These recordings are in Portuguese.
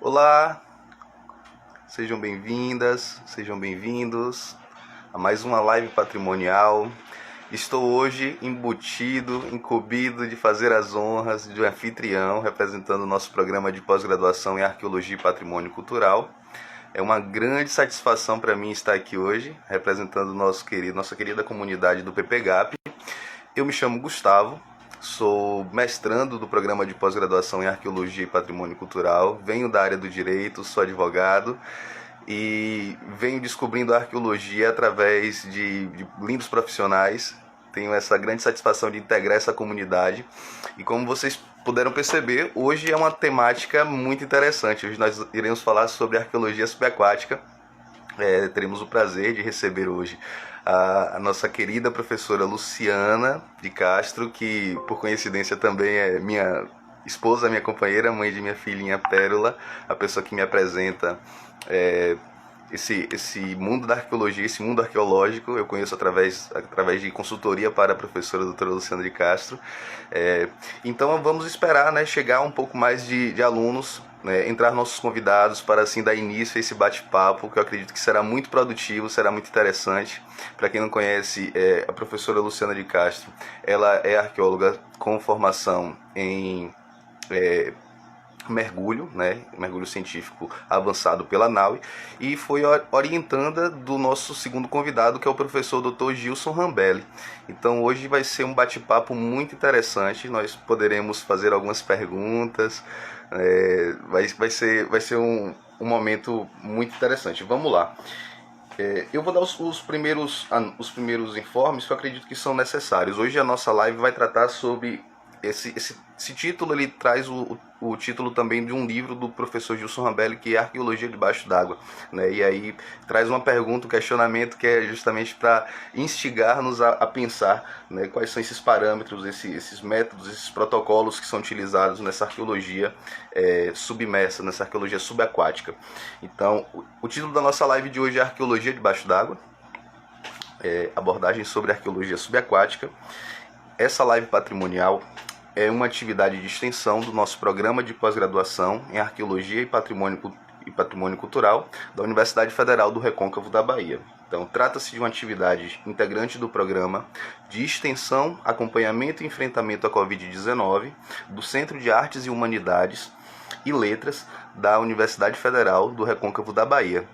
Olá, sejam bem-vindas, sejam bem-vindos a mais uma live patrimonial. Estou hoje incumbido de fazer as honras de um anfitrião representando o nosso programa de pós-graduação em Arqueologia e Patrimônio Cultural. É uma grande satisfação para mim estar aqui hoje, representando nossa querida comunidade do PPGAP. Eu me chamo Gustavo, sou mestrando do programa de pós-graduação em Arqueologia e Patrimônio Cultural, venho da área do direito, sou advogado e venho descobrindo a arqueologia através de lindos profissionais. Tenho essa grande satisfação de integrar essa comunidade e, como vocês puderam perceber, hoje é uma temática muito interessante. Hoje nós iremos falar sobre arqueologia subaquática. Teremos o prazer de receber hoje a nossa querida professora Luciana de Castro, que por coincidência também é minha esposa, minha companheira, mãe de minha filhinha Pérola, a pessoa que me apresenta esse mundo da arqueologia, esse mundo arqueológico. Eu conheço através de consultoria para a professora doutora Luciana de Castro. Então vamos esperar, né, chegar um pouco mais de alunos, né, entrar nossos convidados para assim dar início a esse bate-papo, que eu acredito que será muito produtivo, será muito interessante. Para quem não conhece, a professora Luciana de Castro, ela é arqueóloga com formação em mergulho, né, mergulho científico avançado pela NAUI, e foi orientanda do nosso segundo convidado, que é o professor Dr. Gilson Rambelli. Então hoje vai ser um bate-papo muito interessante, nós poderemos fazer algumas perguntas, vai ser um momento muito interessante. Vamos lá. Eu vou dar os primeiros informes que eu acredito que são necessários. Hoje a nossa live vai tratar sobre esse título. Ele traz o título também de um livro do professor Gilson Rambelli, que é Arqueologia Debaixo d'Água, né? E aí traz uma pergunta, um questionamento, que é justamente para instigar-nos a pensar, né, quais são esses parâmetros, esses métodos, esses protocolos que são utilizados nessa arqueologia submersa, nessa arqueologia subaquática. Então, o título da nossa live de hoje é Arqueologia Debaixo d'Água, abordagem sobre arqueologia subaquática. Essa live patrimonial é uma atividade de extensão do nosso programa de pós-graduação em Arqueologia e Patrimônio Cultural da Universidade Federal do Recôncavo da Bahia. Então, trata-se de uma atividade integrante do programa de extensão, acompanhamento e enfrentamento à Covid-19 do Centro de Artes e Humanidades e Letras da Universidade Federal do Recôncavo da Bahia.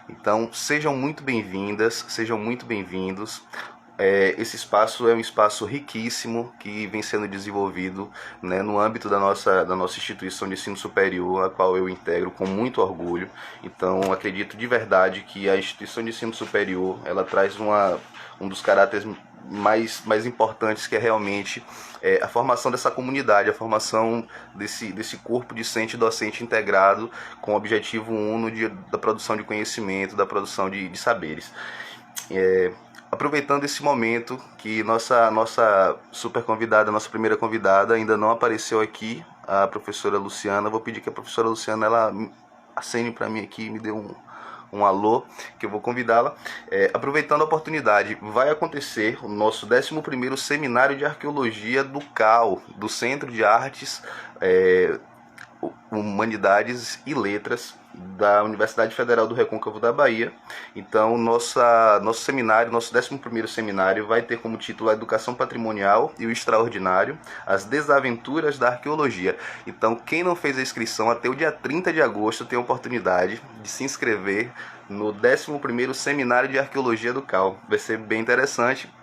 Então, sejam muito bem-vindas, sejam muito bem-vindos. Esse espaço é um espaço riquíssimo que vem sendo desenvolvido, né, no âmbito da nossa instituição de ensino superior, a qual eu integro com muito orgulho. Então, acredito de verdade que a instituição de ensino superior, ela traz um dos caráteres mais importantes, que é realmente a formação dessa comunidade, a formação desse corpo discente e docente integrado com o objetivo uno da produção de conhecimento, da produção de saberes. Aproveitando esse momento que nossa super convidada, nossa primeira convidada ainda não apareceu aqui, a professora Luciana, vou pedir que a professora Luciana ela acene para mim aqui, me dê um alô, que eu vou convidá-la. Aproveitando a oportunidade, vai acontecer o nosso 11º Seminário de Arqueologia do CAL, do Centro de Artes, Humanidades e Letras da Universidade Federal do Recôncavo da Bahia. Então, nosso seminário, nosso 11º seminário, vai ter como título a Educação Patrimonial e o Extraordinário, as Desaventuras da Arqueologia. Então, quem não fez a inscrição, até o dia 30 de agosto tem a oportunidade de se inscrever no 11º Seminário de Arqueologia do CAL. Vai ser bem interessante.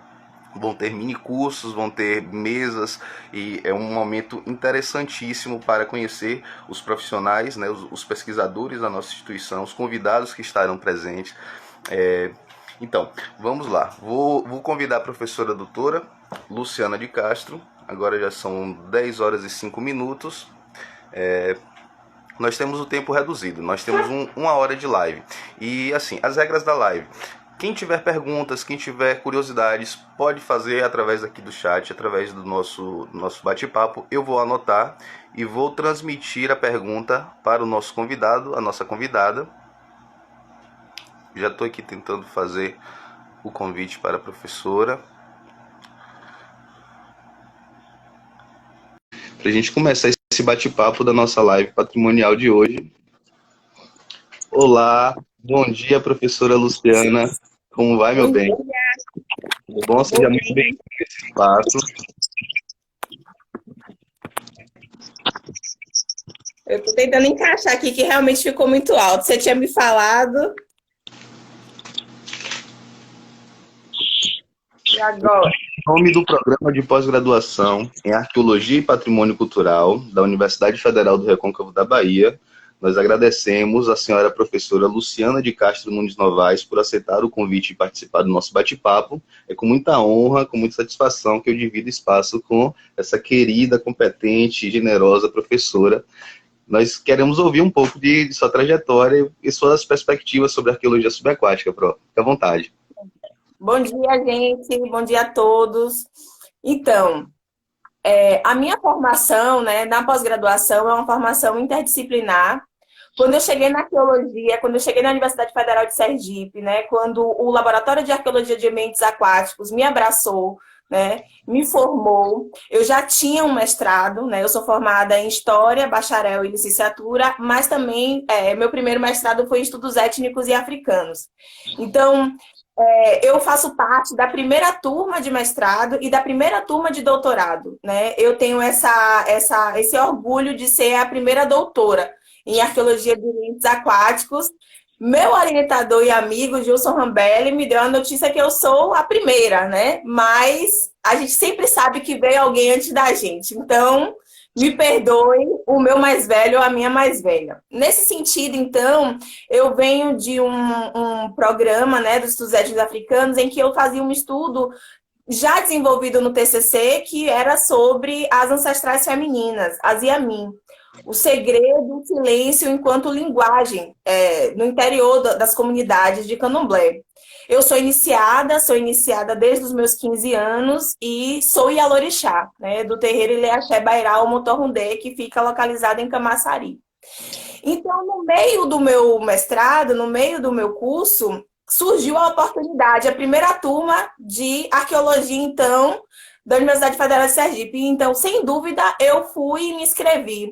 Vão ter mini cursos, vão ter mesas, e é um momento interessantíssimo para conhecer os profissionais, né, os pesquisadores da nossa instituição, os convidados que estarão presentes. Então, vamos lá. Vou convidar a professora doutora Luciana de Castro. Agora já são 10 horas e 5 minutos. Nós temos o tempo reduzido, nós temos uma hora de live. E assim, as regras da live: quem tiver perguntas, quem tiver curiosidades, pode fazer através aqui do chat, através do nosso bate-papo. Eu vou anotar e vou transmitir a pergunta para o nosso convidado, a nossa convidada. Já estou aqui tentando fazer o convite para a professora, para a gente começar esse bate-papo da nossa live patrimonial de hoje. Olá, bom dia, professora Luciana. Como vai, meu Bom bem? dia, Tudo bom? vou Seja muito bem. bem-vindo nesse espaço. Eu estou tentando encaixar aqui que realmente ficou muito alto. Você tinha me falado. E agora? Em nome do programa de pós-graduação em Arqueologia e Patrimônio Cultural da Universidade Federal do Recôncavo da Bahia, nós agradecemos à senhora professora Luciana de Castro Nunes Novaes por aceitar o convite e participar do nosso bate-papo. É com muita honra, com muita satisfação que eu divido espaço com essa querida, competente e generosa professora. Nós queremos ouvir um pouco de sua trajetória e suas perspectivas sobre arqueologia subaquática, Pro. Fique à vontade. Bom dia, gente. Bom dia a todos. Então, a minha formação, né, na pós-graduação é uma formação interdisciplinar. Quando eu cheguei na arqueologia, quando eu cheguei na Universidade Federal de Sergipe, né, quando o Laboratório de Arqueologia de Ambientes Aquáticos me abraçou, né, me formou, eu já tinha um mestrado, né, eu sou formada em História, bacharel e licenciatura, mas também meu primeiro mestrado foi em Estudos Étnicos e Africanos. Então, eu faço parte da primeira turma de mestrado e da primeira turma de doutorado, né? Eu tenho esse orgulho de ser a primeira doutora em arqueologia de ambientes aquáticos. Meu orientador e amigo, Gilson Rambelli, me deu a notícia que eu sou a primeira, né? Mas a gente sempre sabe que veio alguém antes da gente. Então, me perdoe o meu mais velho ou a minha mais velha. Nesse sentido, então, eu venho de um programa, né, dos estudos étnicos africanos, em que eu fazia um estudo já desenvolvido no TCC, que era sobre as ancestrais femininas, as Yamin. O segredo, o silêncio enquanto linguagem no interior das comunidades de Candomblé. Eu sou iniciada desde os meus 15 anos e sou Ialorixá, né, do terreiro Ileaxé Bairal Motorrundê, que fica localizado em Camaçari. Então, no meio do meu mestrado, no meio do meu curso, surgiu a oportunidade, a primeira turma de arqueologia, então, da Universidade Federal de Sergipe. Então, sem dúvida, eu fui e me inscrevi.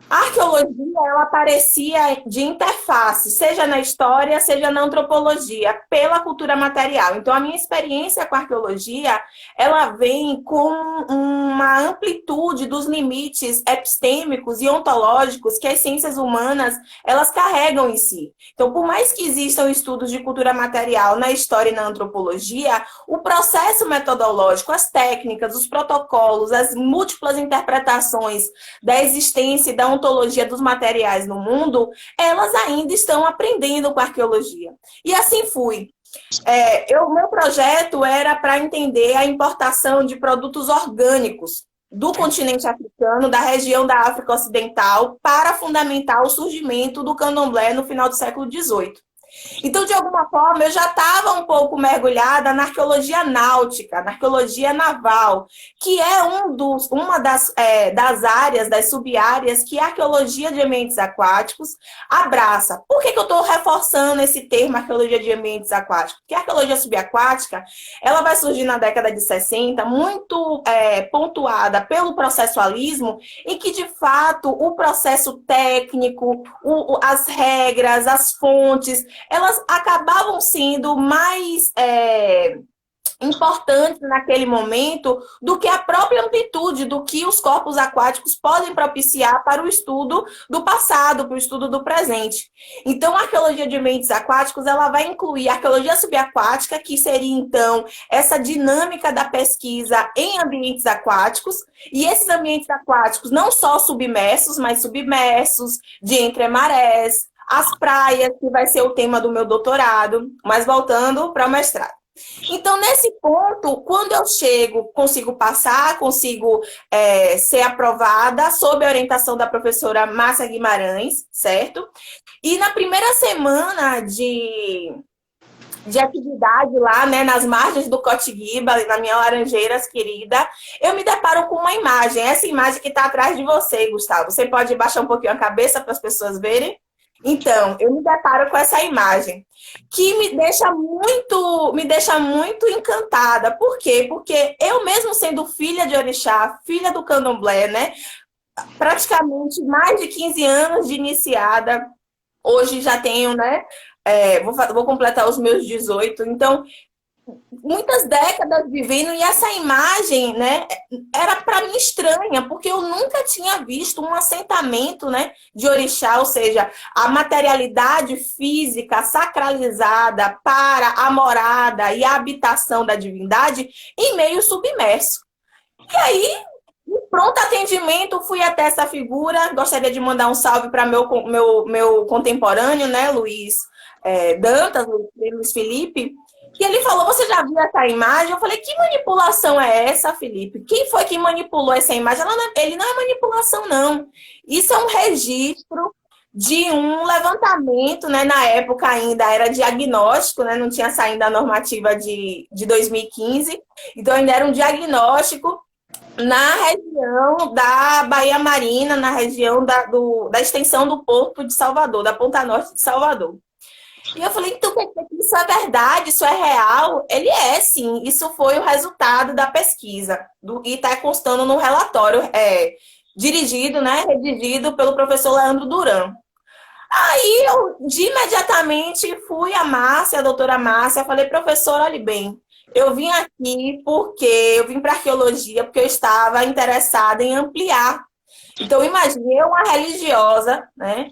A arqueologia, ela aparecia de interface, seja na história, seja na antropologia, pela cultura material. Então, a minha experiência com a arqueologia, ela vem com uma amplitude dos limites epistêmicos e ontológicos que as ciências humanas, elas carregam em si. Então, por mais que existam estudos de cultura material na história e na antropologia, o processo metodológico, as técnicas, os protocolos, as múltiplas interpretações da existência e da ontologia dos materiais no mundo, elas ainda estão aprendendo com a arqueologia. E assim fui. Meu projeto era para entender a importação de produtos orgânicos do continente africano, da região da África Ocidental, para fundamentar o surgimento do candomblé no final do século XVIII. Então, de alguma forma, eu já estava um pouco mergulhada na arqueologia náutica, na arqueologia naval, que é uma das áreas, das sub-áreas que a arqueologia de ambientes aquáticos abraça. Por que eu estou reforçando esse termo arqueologia de ambientes aquáticos? Porque a arqueologia subaquática, ela vai surgir na década de 60, muito pontuada pelo processualismo, em que, de fato, o processo técnico, as regras, as fontes, elas acabavam sendo mais importantes naquele momento do que a própria amplitude do que os corpos aquáticos podem propiciar para o estudo do passado, para o estudo do presente. Então, a arqueologia de ambientes aquáticos, ela vai incluir a arqueologia subaquática, que seria, então, essa dinâmica da pesquisa em ambientes aquáticos, e esses ambientes aquáticos não só submersos, mas submersos, de entre marés, as praias, que vai ser o tema do meu doutorado, mas voltando para o mestrado. Então, nesse ponto, quando eu chego, consigo passar, consigo ser aprovada sob a orientação da professora Márcia Guimarães, certo? E na primeira semana de atividade lá, né, nas margens do Cotiguiba, na minha Laranjeiras querida, eu me deparo com uma imagem, essa imagem que está atrás de você, Gustavo. Você pode baixar um pouquinho a cabeça para as pessoas verem? Então, eu me deparo com essa imagem, que me deixa muito encantada. Por quê? Porque eu mesmo sendo filha de orixá, filha do candomblé, né? Praticamente mais de 15 anos de iniciada, Hoje já tenho, né? Vou completar os meus 18. Então, muitas décadas vivendo e essa imagem, né, era para mim estranha, porque eu nunca tinha visto um assentamento, né, de orixá, ou seja, a materialidade física sacralizada para a morada e a habitação da divindade em meio submerso. E aí, em pronto atendimento, fui até essa figura. Gostaria de mandar um salve para meu contemporâneo, né, Luiz Dantas, Luiz Felipe. E ele falou: Você já viu essa imagem? Eu falei: Que manipulação é essa, Felipe? Quem foi que manipulou essa imagem? Ele não é manipulação, não. Isso é um registro de um levantamento, né? Na época ainda era diagnóstico, né? Não tinha saído a normativa de 2015. Então ainda era um diagnóstico na região da Baía Marina, na região da extensão do Porto de Salvador, da Ponta Norte de Salvador. E eu falei, então, isso é verdade, isso é real? Ele é, sim. Isso foi o resultado da pesquisa. E está constando no relatório dirigido, né, redigido pelo professor Leandro Duran. Aí eu, de imediatamente, fui à Márcia, a doutora Márcia, falei, professora, olhe bem, eu vim aqui porque eu vim para arqueologia, porque eu estava interessada em ampliar. Então, imaginei uma religiosa, né?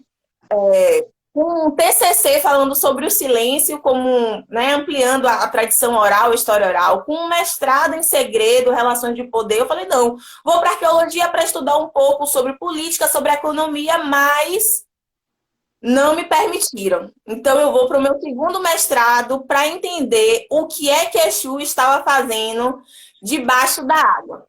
Com um TCC falando sobre o silêncio, como, né, ampliando a tradição oral, a história oral, com um mestrado em segredo, relações de poder. Eu falei, não, vou para arqueologia para estudar um pouco sobre política, sobre economia, mas não me permitiram. Então, eu vou para o meu segundo mestrado para entender o que é que Exu estava fazendo debaixo da água.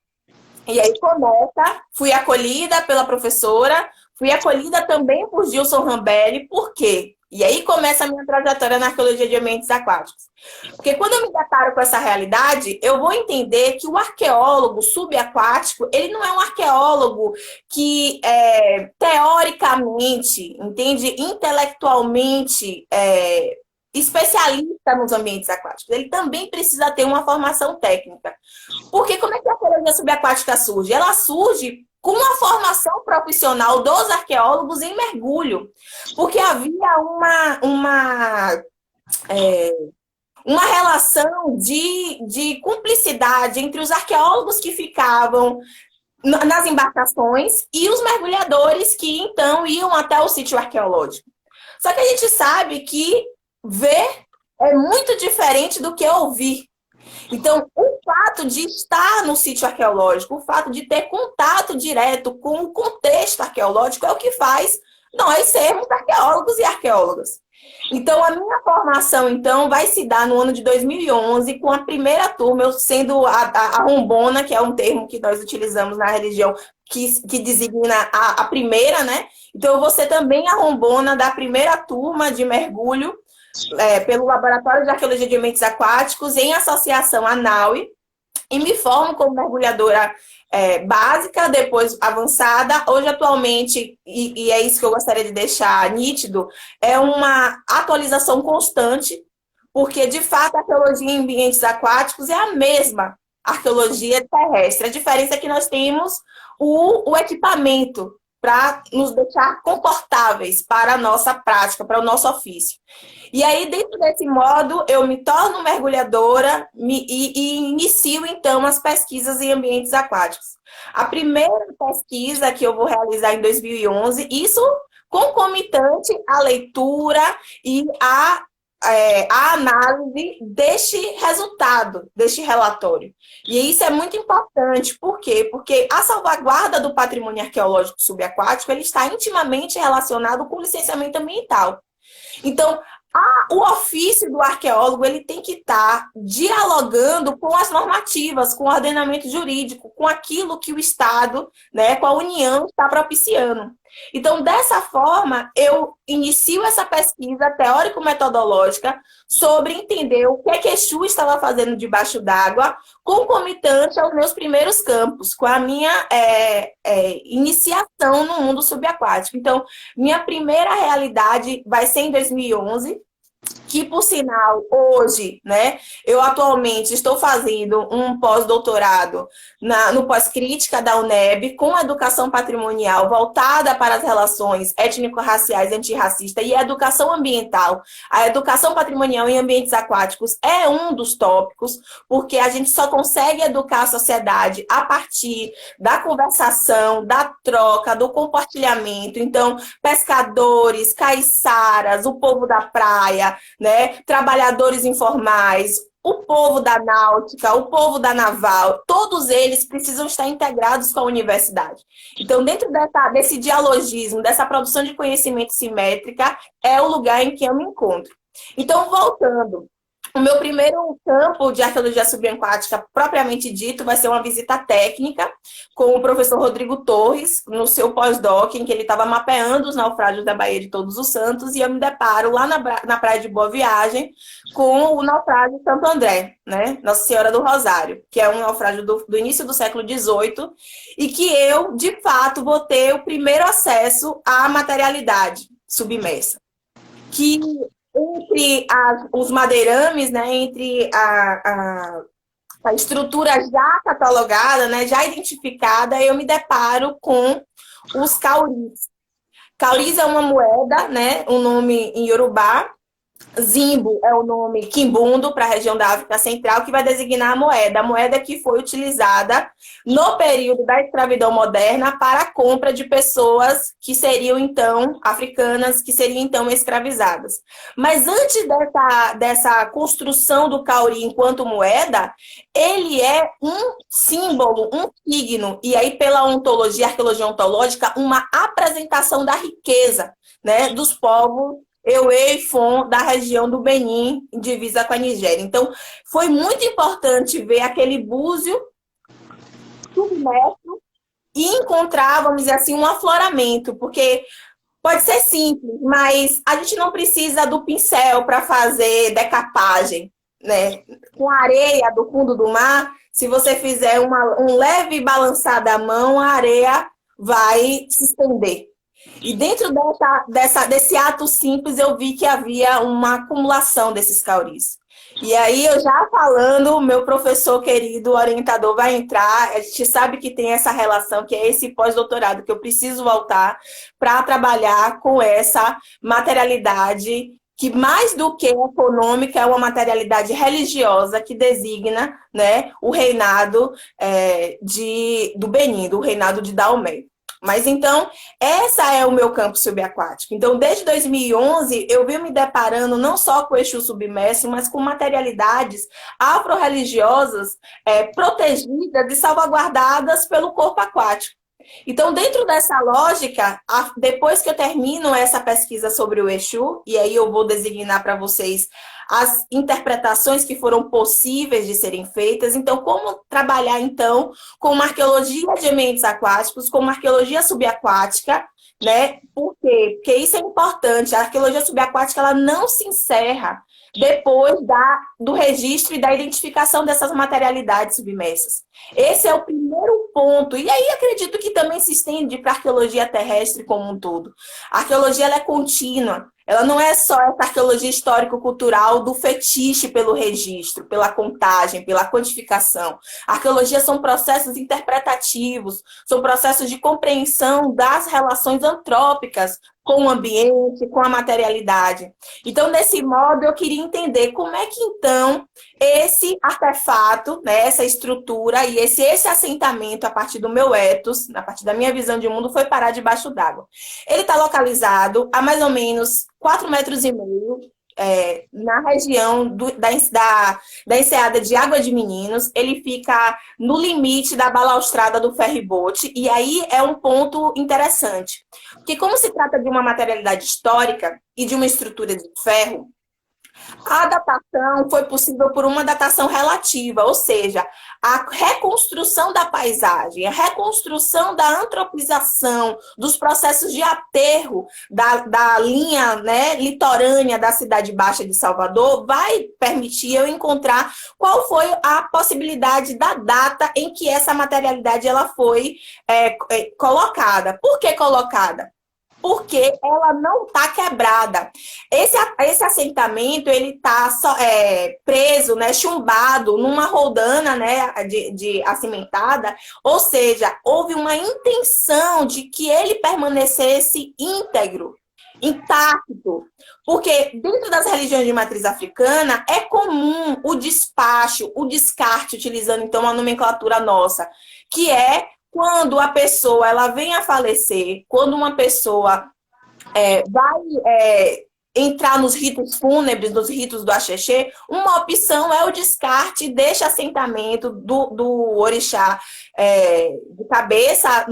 E aí começa, fui acolhida pela professora, fui acolhida também por Gilson Rambelli, por quê? E aí começa a minha trajetória na arqueologia de ambientes aquáticos. Porque quando eu me deparo com essa realidade, eu vou entender que o arqueólogo subaquático, ele não é um arqueólogo que, teoricamente, entende, intelectualmente, especialista nos ambientes aquáticos. Ele também precisa ter uma formação técnica. Porque como é que a arqueologia subaquática surge? Ela surge com a formação profissional dos arqueólogos em mergulho. Porque havia uma relação de cumplicidade entre os arqueólogos que ficavam nas embarcações e os mergulhadores que, então, iam até o sítio arqueológico. Só que a gente sabe que ver é muito diferente do que ouvir. Então, o fato de estar no sítio arqueológico, o fato de ter contato direto com o contexto arqueológico é o que faz nós sermos arqueólogos e arqueólogas. Então, a minha formação, então, vai se dar no ano de 2011, com a primeira turma, eu sendo a rombona, que é um termo que nós utilizamos na religião, que designa a primeira, né? Então, eu vou ser também a rombona da primeira turma de mergulho, pelo Laboratório de Arqueologia de Ambientes Aquáticos, em associação à NAUI, e me formo como mergulhadora básica, depois avançada. Hoje, atualmente, e é isso que eu gostaria de deixar nítido, é uma atualização constante, porque, de fato, a arqueologia em ambientes aquáticos é a mesma arqueologia terrestre. A diferença é que nós temos o equipamento para nos deixar confortáveis para a nossa prática, para o nosso ofício. E aí, dentro desse modo, eu me torno mergulhadora e inicio, então, as pesquisas em ambientes aquáticos. A primeira pesquisa que eu vou realizar em 2011, isso concomitante à leitura e à análise deste resultado, deste relatório. E isso é muito importante. Por quê? Porque a salvaguarda do patrimônio arqueológico subaquático ele está intimamente relacionado com o licenciamento ambiental. Então, o ofício do arqueólogo ele tem que estar dialogando com as normativas, com o ordenamento jurídico, com aquilo que o Estado, né, com a União está propiciando. Então, dessa forma, eu inicio essa pesquisa teórico-metodológica sobre entender o que é que Exu estava fazendo debaixo d'água, concomitante aos meus primeiros campos, com a minha iniciação no mundo subaquático. Então, minha primeira realidade vai ser em 2011, que, por sinal, hoje, né, eu atualmente estou fazendo um pós-doutorado no Pós-Crítica da UNEB, com educação patrimonial voltada para as relações étnico-raciais e antirracistas e a educação ambiental. A educação patrimonial em ambientes aquáticos é um dos tópicos, porque a gente só consegue educar a sociedade a partir da conversação, da troca, do compartilhamento. Então, pescadores, caiçaras, o povo da praia, né, trabalhadores informais, o povo da náutica, o povo da naval, todos eles precisam estar integrados com a universidade. Então, dentro desse dialogismo, dessa produção de conhecimento simétrica, é o lugar em que eu me encontro. Então, voltando, o meu primeiro campo de arqueologia subaquática, propriamente dito, vai ser uma visita técnica com o professor Rodrigo Torres, no seu pós-doc, em que ele estava mapeando os naufrágios da Baía de Todos os Santos, e eu me deparo lá na Praia de Boa Viagem com o naufrágio de Santo André, né? Nossa Senhora do Rosário, que é um naufrágio do início do século XVIII, e que eu, de fato, vou ter o primeiro acesso à materialidade submersa. Que entre os madeirames, né, entre a estrutura já catalogada, né, já identificada, eu me deparo com os cauris. Cauris é uma moeda, né, um nome em Yorubá. Zimbo é o nome quimbundo para a região da África Central, que vai designar a moeda que foi utilizada no período da escravidão moderna para a compra de pessoas que seriam, então, africanas, que seriam, então, escravizadas. Mas antes dessa construção do cauri enquanto moeda, ele é um símbolo, um signo, e aí, pela ontologia, arqueologia ontológica, uma apresentação da riqueza, né, dos povos Ewe e Fon, da região do Benin, divisa com a Nigéria. Então, foi muito importante ver aquele búzio submerso e encontrar, vamos dizer assim, um afloramento, porque pode ser simples, mas a gente não precisa do pincel para fazer decapagem, né? Com a areia do fundo do mar, se você fizer um leve balançar da mão, a areia vai se estender. E dentro desse ato simples, eu vi que havia uma acumulação desses cauris. E aí, eu já falando, meu professor querido, o orientador, vai entrar. A gente sabe que tem essa relação, que é esse pós-doutorado, que eu preciso voltar para trabalhar com essa materialidade, que mais do que econômica, é uma materialidade religiosa que designa, né, o reinado do Benin, do reinado de Daomé. Mas, então, essa é o meu campo subaquático. Então, desde 2011, eu venho me deparando não só com o Exu submerso, mas com materialidades afro-religiosas protegidas e salvaguardadas pelo corpo aquático. Então, dentro dessa lógica, depois que eu termino essa pesquisa sobre o Exu, e aí eu vou designar para vocês as interpretações que foram possíveis de serem feitas. Então, como trabalhar, então, com uma arqueologia de ambientes aquáticos, com uma arqueologia subaquática, né? Por quê? Porque isso é importante. A arqueologia subaquática, ela não se encerra depois do registro e da identificação dessas materialidades submersas. Esse é o primeiro ponto. E aí acredito que também se estende para a arqueologia terrestre como um todo. A arqueologia, ela é contínua. Ela não é só essa arqueologia histórico-cultural do fetiche pelo registro, pela contagem, pela quantificação. A arqueologia são processos interpretativos, são processos de compreensão das relações antrópicas com o ambiente, com a materialidade. Então, desse modo, eu queria entender como é que, então, esse artefato, né, essa estrutura e esse assentamento, a partir do meu ethos, a partir da minha visão de mundo, foi parar debaixo d'água. Ele está localizado a mais ou menos 4,5 metros, na região da enseada de Água de Meninos. Ele fica no limite da balaustrada do ferry-boat, e aí é um ponto interessante, porque como se trata de uma materialidade histórica e de uma estrutura de ferro, a datação foi possível por uma datação relativa, ou seja, a reconstrução da paisagem, a reconstrução da antropização, dos processos de aterro da linha, né, litorânea da Cidade Baixa de Salvador, vai permitir eu encontrar qual foi a possibilidade da data em que essa materialidade ela foi colocada. Por que colocada? porque ela não está quebrada. Esse assentamento, ele está preso, né, chumbado numa roldana, né, de acimentada, ou seja, houve uma intenção de que ele permanecesse íntegro, intacto, porque dentro das religiões de matriz africana é comum o despacho, o descarte, utilizando então a nomenclatura nossa, que é quando a pessoa ela vem a falecer, quando uma pessoa vai entrar nos ritos fúnebres, nos ritos do axexê, uma opção é o descarte deste assentamento do orixá de cabeça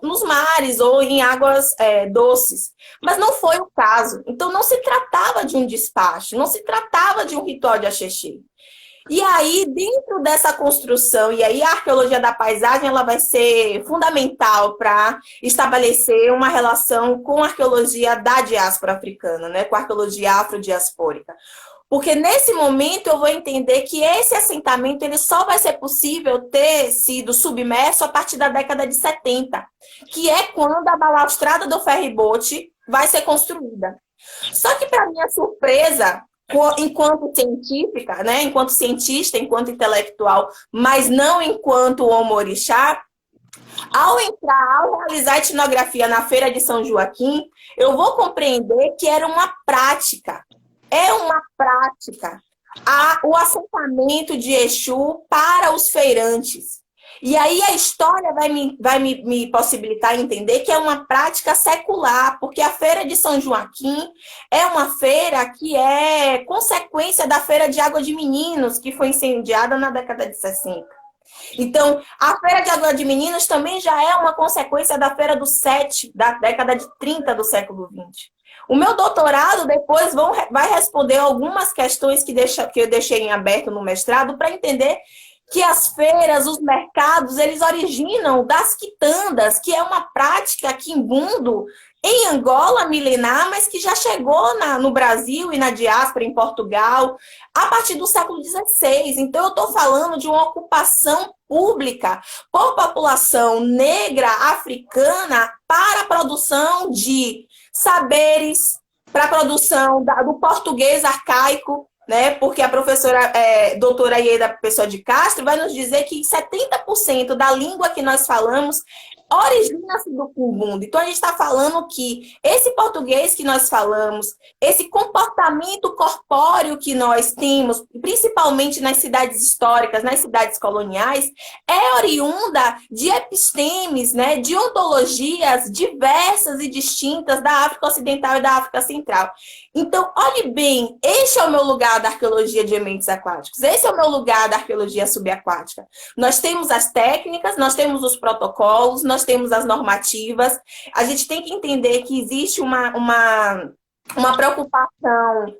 nos mares ou em águas doces. Mas não foi o caso. Então não se tratava de um despacho, não se tratava de um ritual de axexê. E aí, dentro dessa construção, e aí a arqueologia da paisagem ela vai ser fundamental para estabelecer uma relação com a arqueologia da diáspora africana, né? Com a arqueologia afrodiaspórica. Porque nesse momento eu vou entender que esse assentamento ele só vai ser possível ter sido submerso a partir da década de 70, que é quando a balaustrada do ferry-boat vai ser construída. Só que, para minha surpresa, enquanto científica, né, enquanto cientista, enquanto intelectual, mas não enquanto homo-orixá, ao realizar a etnografia na Feira de São Joaquim, eu vou compreender que era uma prática. É uma prática. O assentamento de Exu para os feirantes. E aí a história vai me possibilitar entender que é uma prática secular, porque a Feira de São Joaquim é uma feira que é consequência da Feira de Água de Meninos, que foi incendiada na década de 60. Então, a Feira de Água de Meninos também já é uma consequência da Feira do Sete, da década de 30 do século XX. O meu doutorado depois vai responder algumas questões que eu deixei em aberto no mestrado para entender que as feiras, os mercados, eles originam das quitandas, que é uma prática quimbundo em Angola milenar, mas que já chegou no Brasil e na diáspora, em Portugal, a partir do século XVI. Então, eu estou falando de uma ocupação pública por população negra africana para a produção de saberes, para a produção do português arcaico, né? Porque a professora doutora Ieda Pessoa de Castro vai nos dizer que 70% da língua que nós falamos origina-se do Kimbundu. Então, a gente está falando que esse português que nós falamos, esse comportamento corpóreo que nós temos, principalmente nas cidades históricas, nas cidades coloniais, é oriunda de epistemes, né, de ontologias diversas e distintas da África Ocidental e da África Central. Então, olhe bem, este é o meu lugar da arqueologia de ambientes aquáticos, esse é o meu lugar da arqueologia subaquática. Nós temos as técnicas, nós temos os protocolos, nós temos as normativas. A gente tem que entender que existe uma preocupação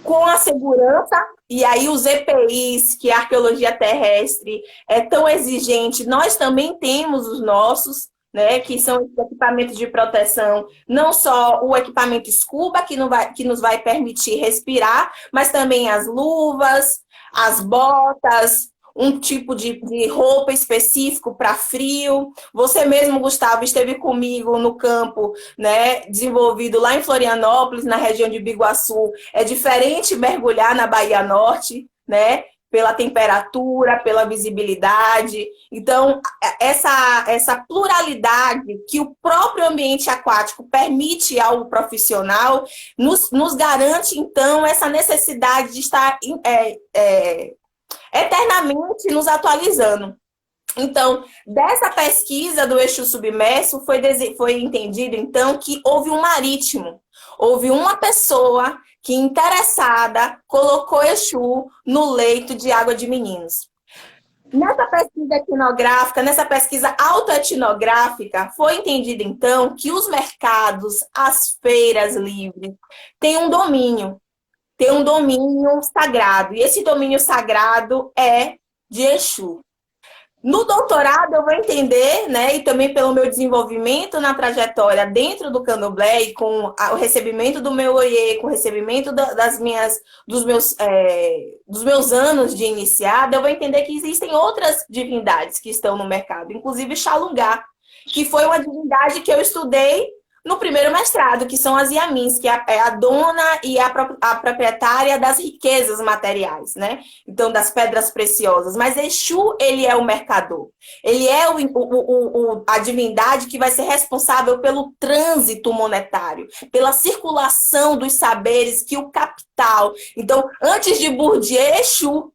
com a segurança, e aí os EPIs, que a arqueologia terrestre é tão exigente, nós também temos os nossos, né, que são os equipamentos de proteção, não só o equipamento scuba, que nos vai permitir respirar, mas também as luvas, as botas, um tipo de roupa específico para frio. Você mesmo, Gustavo, esteve comigo no campo, né, desenvolvido lá em Florianópolis, na região de Biguaçu. É diferente mergulhar na Bahia Norte, né? Pela temperatura, pela visibilidade. Então, essa pluralidade que o próprio ambiente aquático permite ao profissional nos garante, então, essa necessidade de estar eternamente nos atualizando. Então, dessa pesquisa do Exu submerso, foi entendido, então, que houve um marítimo, houve uma pessoa que, interessada, colocou Exu no leito de Água de Meninos. Nessa pesquisa etnográfica, nessa pesquisa autoetnográfica, foi entendido, então, que os mercados, as feiras livres, têm um domínio. Tem um domínio sagrado, e esse domínio sagrado é de Exu. No doutorado eu vou entender, né, e também pelo meu desenvolvimento na trajetória dentro do Candomblé e com o recebimento do meu oiê, com o recebimento dos meus anos de iniciada, eu vou entender que existem outras divindades que estão no mercado, inclusive Xalungá, que foi uma divindade que eu estudei no primeiro mestrado, que são as Yamins, que é a dona e a proprietária das riquezas materiais, né? Então, das pedras preciosas. Mas Exu, ele é o mercador. Ele é a divindade que vai ser responsável pelo trânsito monetário, pela circulação dos saberes que o capital. Então, antes de Bourdieu, Exu.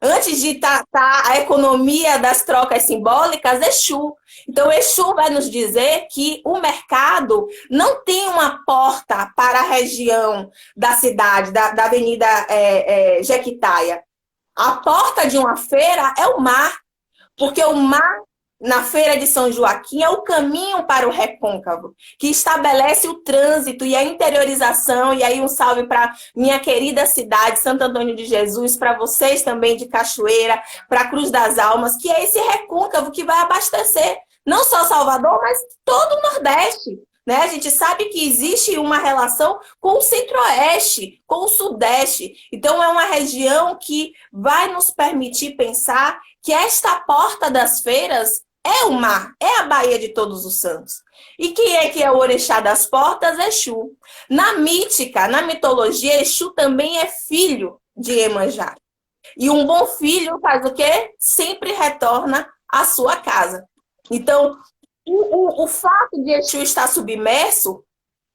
Antes de tratar a economia das trocas simbólicas, Exu. Então, Exu vai nos dizer que o mercado não tem uma porta para a região da cidade, da Avenida Jequitaia. A porta de uma feira é o mar, porque o mar, na Feira de São Joaquim, é o caminho para o recôncavo, que estabelece o trânsito e a interiorização. E aí um salve para minha querida cidade, Santo Antônio de Jesus, para vocês também de Cachoeira, para Cruz das Almas, que é esse recôncavo que vai abastecer não só Salvador, mas todo o Nordeste. Né? A gente sabe que existe uma relação com o Centro-Oeste, com o Sudeste. Então, é uma região que vai nos permitir pensar que esta porta das feiras é o mar, é a Baía de Todos os Santos. E quem é que é o orixá das portas? Exu. Na mítica, na mitologia, Exu também é filho de Iemanjá. E um bom filho faz o quê? Sempre retorna à sua casa. Então, o fato de Exu estar submerso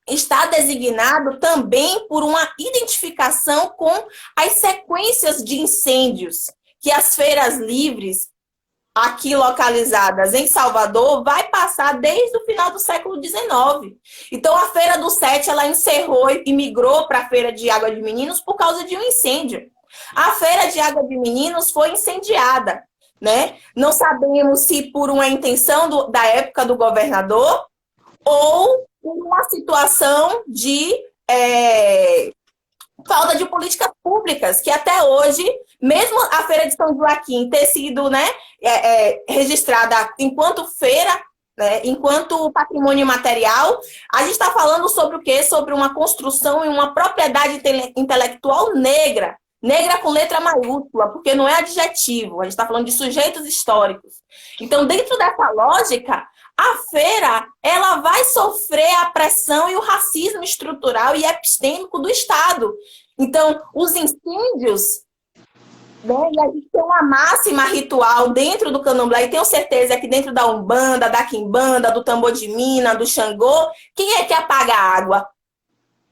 está designado também por uma identificação com as sequências de incêndios que as feiras livres, aqui localizadas em Salvador, vai passar desde o final do século XIX. Então, a Feira do Sete, ela encerrou e migrou para a Feira de Água de Meninos por causa de um incêndio. A Feira de Água de Meninos foi incendiada, né? Não sabemos se por uma intenção da época do governador ou por uma situação de falta de políticas públicas, que até hoje, mesmo a Feira de São Joaquim ter sido, né, registrada enquanto feira, né, enquanto patrimônio material, a gente está falando sobre o quê? Sobre uma construção e uma propriedade intelectual negra. Negra com letra maiúscula, porque não é adjetivo, a gente está falando de sujeitos históricos. Então, dentro dessa lógica, a feira, ela vai sofrer a pressão e o racismo estrutural e epistêmico do Estado. Então, os incêndios, né, e a gente tem uma máxima ritual dentro do candomblé, e tenho certeza que dentro da Umbanda, da Quimbanda, do tambor de mina, do Xangô, quem é que apaga a água?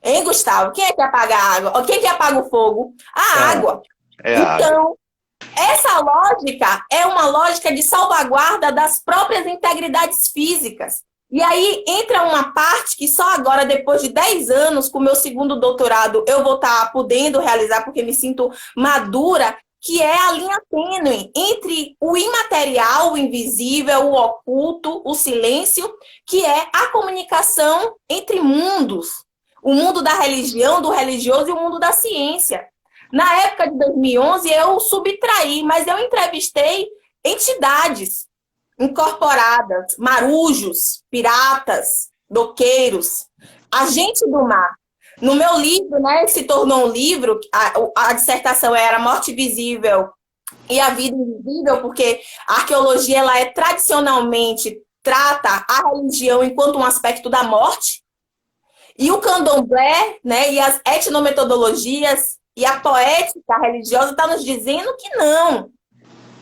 Hein, Gustavo? Quem é que apaga a água? Quem é que apaga o fogo? A água. Então, essa lógica é uma lógica de salvaguarda das próprias integridades físicas. E aí entra uma parte que só agora, depois de 10 anos, com o meu segundo doutorado, eu vou estar podendo realizar, porque me sinto madura, que é a linha tênue entre o imaterial, o invisível, o oculto, o silêncio, que é a comunicação entre mundos. O mundo da religião, do religioso e o mundo da ciência. Na época de 2011, eu subtraí, mas eu entrevistei entidades incorporadas, marujos, piratas, doqueiros, agentes do mar. No meu livro, né, se tornou um livro, a dissertação era Morte Visível e a Vida Invisível, porque a arqueologia ela tradicionalmente trata a religião enquanto um aspecto da morte. E o candomblé, né, e as etnometodologias e a poética religiosa está nos dizendo que não.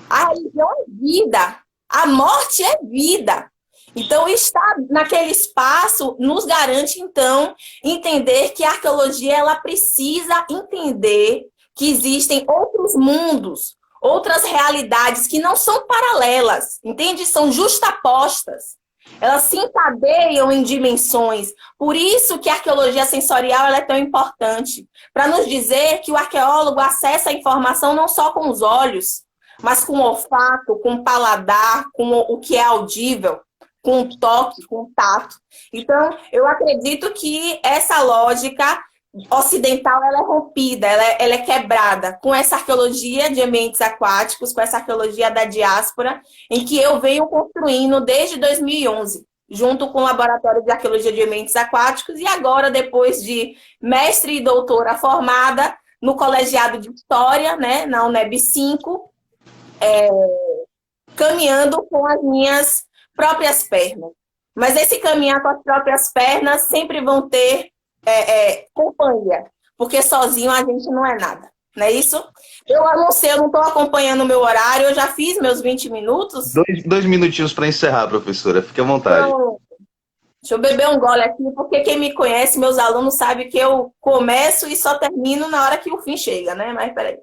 A religião é vida, a morte é vida. Então, estar naquele espaço nos garante, então, entender que a arqueologia ela precisa entender que existem outros mundos, outras realidades que não são paralelas, entende? São justapostas. Elas se encadeiam em dimensões. Por isso que a arqueologia sensorial ela é tão importante. Para nos dizer que o arqueólogo acessa a informação não só com os olhos, mas com o olfato, com o paladar, com o que é audível, com o toque, com o tato. Então, eu acredito que essa lógica ocidental ela é rompida, ela é quebrada com essa arqueologia de ambientes aquáticos, com essa arqueologia da diáspora, em que eu venho construindo desde 2011, junto com o Laboratório de Arqueologia de Ambientes Aquáticos, e agora, depois de mestre e doutora formada no Colegiado de História, né, na UNEB 5, caminhando com as minhas próprias pernas. Mas esse caminhar com as próprias pernas sempre vão ter companhia, porque sozinho a gente não é nada, não é isso? Eu não sei, eu não estou acompanhando o meu horário, eu já fiz meus 20 minutos. Dois minutinhos para encerrar, professora. Fique à vontade. Então, deixa eu beber um gole aqui, porque quem me conhece, meus alunos, sabe que eu começo e só termino na hora que o fim chega, né? Mas peraí.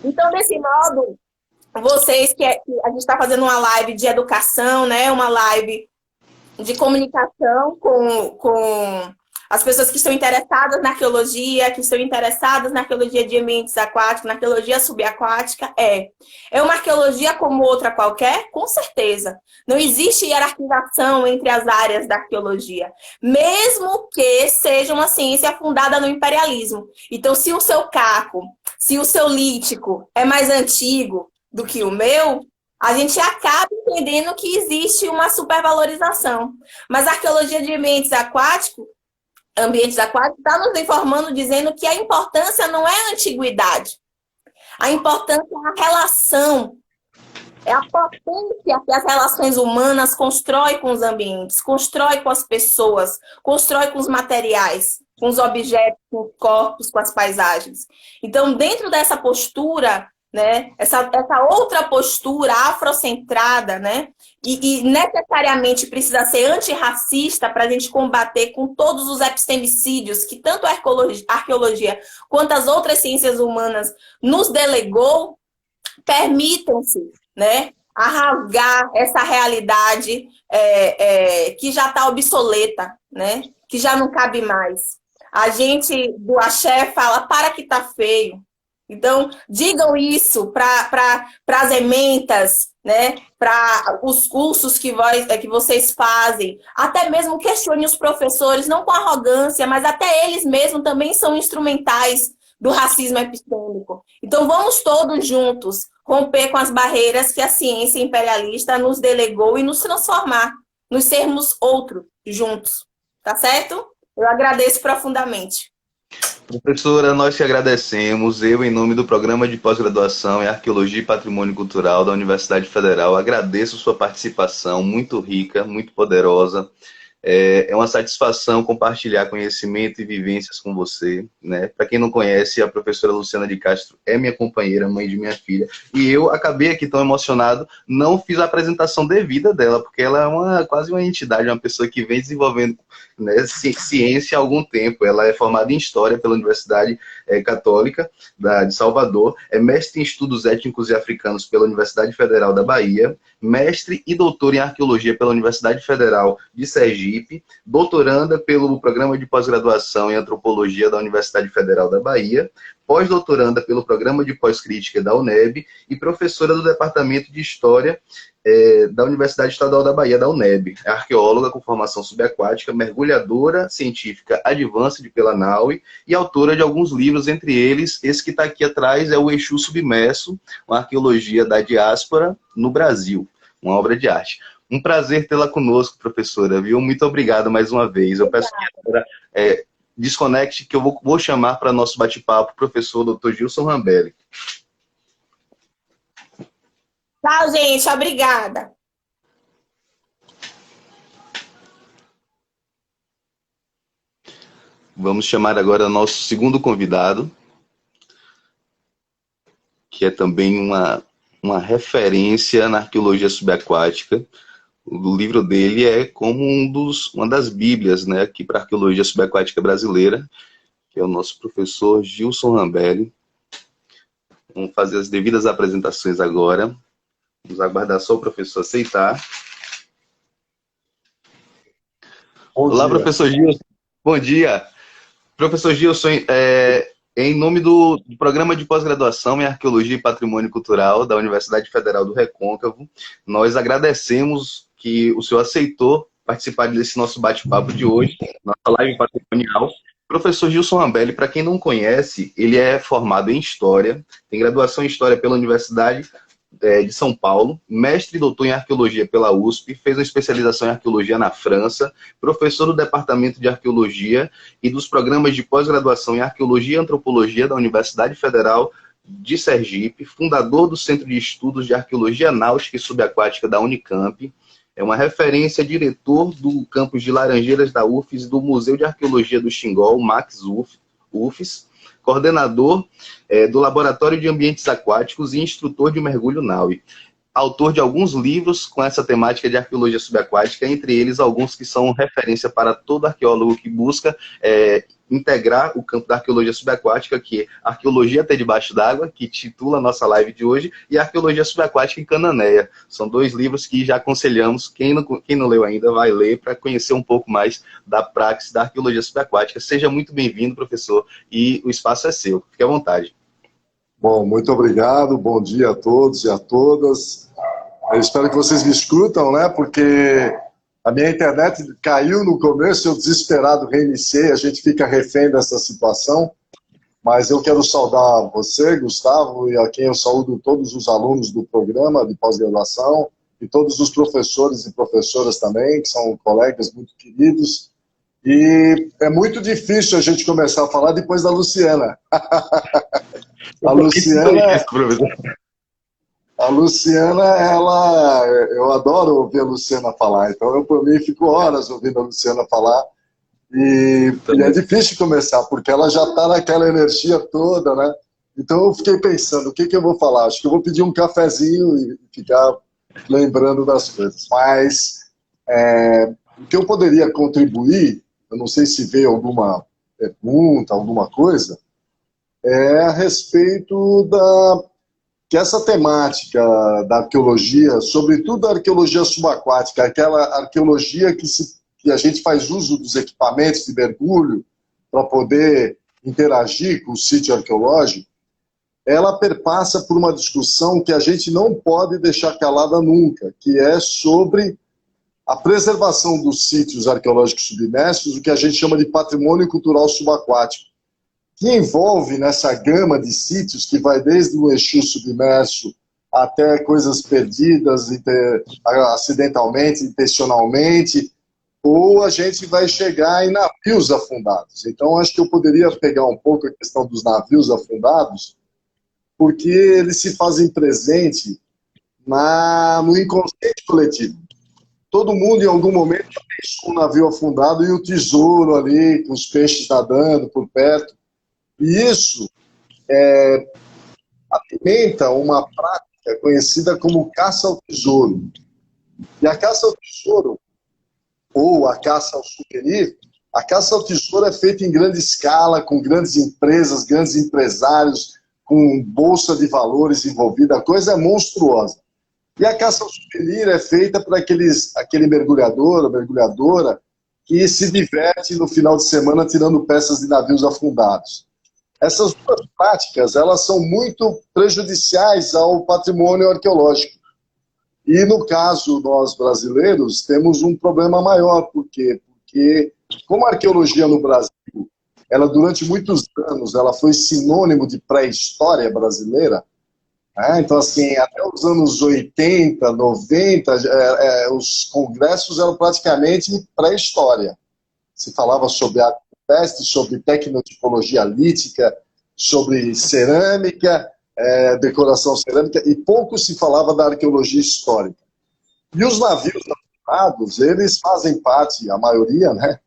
Então, desse modo, vocês que a gente está fazendo uma live de educação, né? Uma live de comunicação com as pessoas que estão interessadas na arqueologia, que estão interessadas na arqueologia de ambientes aquáticos, na arqueologia subaquática, é uma arqueologia como outra qualquer? Com certeza. Não existe hierarquização entre as áreas da arqueologia, mesmo que seja uma ciência fundada no imperialismo. Então, se o seu caco, se o seu lítico é mais antigo do que o meu, a gente acaba entendendo que existe uma supervalorização. Mas a arqueologia de ambientes aquáticos está nos informando, dizendo que a importância não é a antiguidade. A importância é a relação. É a potência que as relações humanas constroem com os ambientes, constroem com as pessoas, constroem com os materiais, com os objetos, com os corpos, com as paisagens. Então, dentro dessa postura, né, essa outra postura afrocentrada, né, e necessariamente precisa ser antirracista para a gente combater com todos os epistemicídios que tanto a arqueologia quanto as outras ciências humanas nos delegou, permitam-se, né, a rasgar essa realidade que já está obsoleta, né, que já não cabe mais. A gente do axé fala, para que tá feio. Então, digam isso para as ementas, né? Para os cursos que vocês fazem. Até mesmo questione os professores, não com arrogância, mas até eles mesmos também são instrumentais do racismo epistêmico. Então, vamos todos juntos romper com as barreiras que a ciência imperialista nos delegou e nos transformar, nos sermos outros juntos. Tá certo? Eu agradeço profundamente. Professora, nós te agradecemos. Eu, em nome do Programa de Pós-Graduação em Arqueologia e Patrimônio Cultural da Universidade Federal, agradeço sua participação, muito rica, muito poderosa. É uma satisfação compartilhar conhecimento e vivências com você, né? Para quem não conhece, a professora Luciana de Castro é minha companheira, mãe de minha filha, e eu acabei aqui tão emocionado, não fiz a apresentação devida dela, porque ela é quase uma entidade, uma pessoa que vem desenvolvendo, né, ciência há algum tempo. Ela é formada em História pela Universidade Católica de Salvador, é mestre em Estudos Étnicos e Africanos pela Universidade Federal da Bahia, mestre e doutor em Arqueologia pela Universidade Federal de Sergipe, doutoranda pelo Programa de Pós-Graduação em Antropologia da Universidade Federal da Bahia, pós-doutoranda pelo Programa de Pós-Crítica da UNEB e professora do Departamento de História da Universidade Estadual da Bahia, da UNEB. É arqueóloga com formação subaquática, mergulhadora científica advanced pela NAUI e autora de alguns livros, entre eles, esse que está aqui atrás é o Exu Submerso, uma arqueologia da diáspora no Brasil, uma obra de arte. Um prazer tê-la conosco, professora, viu? Muito obrigado mais uma vez. Eu peço que agora desconecte, que eu vou chamar para nosso bate-papo o professor Dr. Gilson Rambelli. Tchau, gente. Obrigada. Vamos chamar agora o nosso segundo convidado, que é também uma referência na arqueologia subaquática. O livro dele é como uma das bíblias, né, aqui para a arqueologia subaquática brasileira, que é o nosso professor Gilson Rambelli. Vamos fazer as devidas apresentações agora. Vamos aguardar só o professor aceitar. Olá, professor Gilson. Bom dia. Professor Gilson, em nome do Programa de Pós-Graduação em Arqueologia e Patrimônio Cultural da Universidade Federal do Recôncavo, nós agradecemos que o senhor aceitou participar desse nosso bate-papo de hoje, nossa live patrimonial. Professor Gilson Rambelli, para quem não conhece, ele é formado em História, tem graduação em História pela Universidade de São Paulo, mestre e doutor em Arqueologia pela USP, fez uma especialização em Arqueologia na França, professor do Departamento de Arqueologia e dos programas de pós-graduação em Arqueologia e Antropologia da Universidade Federal de Sergipe, fundador do Centro de Estudos de Arqueologia Náutica e Subaquática da Unicamp, é uma referência, diretor do campus de Laranjeiras da UFES e do Museu de Arqueologia do Xingol, Max UFES, coordenador do Laboratório de Ambientes Aquáticos e instrutor de mergulho NAUI. Autor de alguns livros com essa temática de arqueologia subaquática, entre eles alguns que são referência para todo arqueólogo que busca integrar o campo da arqueologia subaquática, que é Arqueologia Até Debaixo d'Água, que titula a nossa live de hoje, e Arqueologia Subaquática em Cananéia. São dois livros que já aconselhamos, quem não leu ainda vai ler para conhecer um pouco mais da praxis da arqueologia subaquática. Seja muito bem-vindo, professor, e o espaço é seu. Fique à vontade. Bom, muito obrigado, bom dia a todos e a todas. Eu espero que vocês me escutam, né? Porque a minha internet caiu no começo, eu desesperado reiniciei, a gente fica refém dessa situação. Mas eu quero saudar você, Gustavo, e a quem eu saúdo todos os alunos do programa de pós-graduação e todos os professores e professoras também, que são colegas muito queridos. E é muito difícil a gente começar a falar depois da Luciana. A Luciana, eu adoro ouvir a Luciana falar, então eu, por mim, fico horas ouvindo a Luciana falar, e é difícil começar, porque ela já está naquela energia toda, né? Então eu fiquei pensando, o que eu vou falar? Acho que eu vou pedir um cafezinho e ficar lembrando das coisas, mas o que eu poderia contribuir, eu não sei se veio alguma pergunta, alguma coisa, é a respeito que essa temática da arqueologia, sobretudo a arqueologia subaquática, aquela arqueologia que a gente faz uso dos equipamentos de mergulho para poder interagir com o sítio arqueológico, ela perpassa por uma discussão que a gente não pode deixar calada nunca, que é sobre a preservação dos sítios arqueológicos submersos, o que a gente chama de patrimônio cultural subaquático, que envolve nessa gama de sítios que vai desde o Exu submerso até coisas perdidas acidentalmente, intencionalmente, ou a gente vai chegar em navios afundados. Então, acho que eu poderia pegar um pouco a questão dos navios afundados, porque eles se fazem presente no inconsciente coletivo. Todo mundo, em algum momento, já pensou um navio afundado e o tesouro ali, com os peixes nadando por perto. E isso alimenta uma prática conhecida como caça ao tesouro. E a caça ao tesouro, ou a caça ao souvenir, a caça ao tesouro é feita em grande escala, com grandes empresas, grandes empresários, com bolsa de valores envolvida, a coisa é monstruosa. E a caça ao souvenir é feita para aquele mergulhador ou mergulhadora que se diverte no final de semana tirando peças de navios afundados. Essas duas práticas, elas são muito prejudiciais ao patrimônio arqueológico. E, no caso, nós brasileiros, temos um problema maior. Por quê? Porque, como a arqueologia no Brasil, ela durante muitos anos, ela foi sinônimo de pré-história brasileira, né? Então, assim, até os anos 80, 90, os congressos eram praticamente pré-história. Se falava sobre arte rupestre, sobre tecnotipologia lítica, sobre cerâmica, decoração cerâmica, e pouco se falava da arqueologia histórica. E os navios afundados, eles fazem parte, a maioria, né?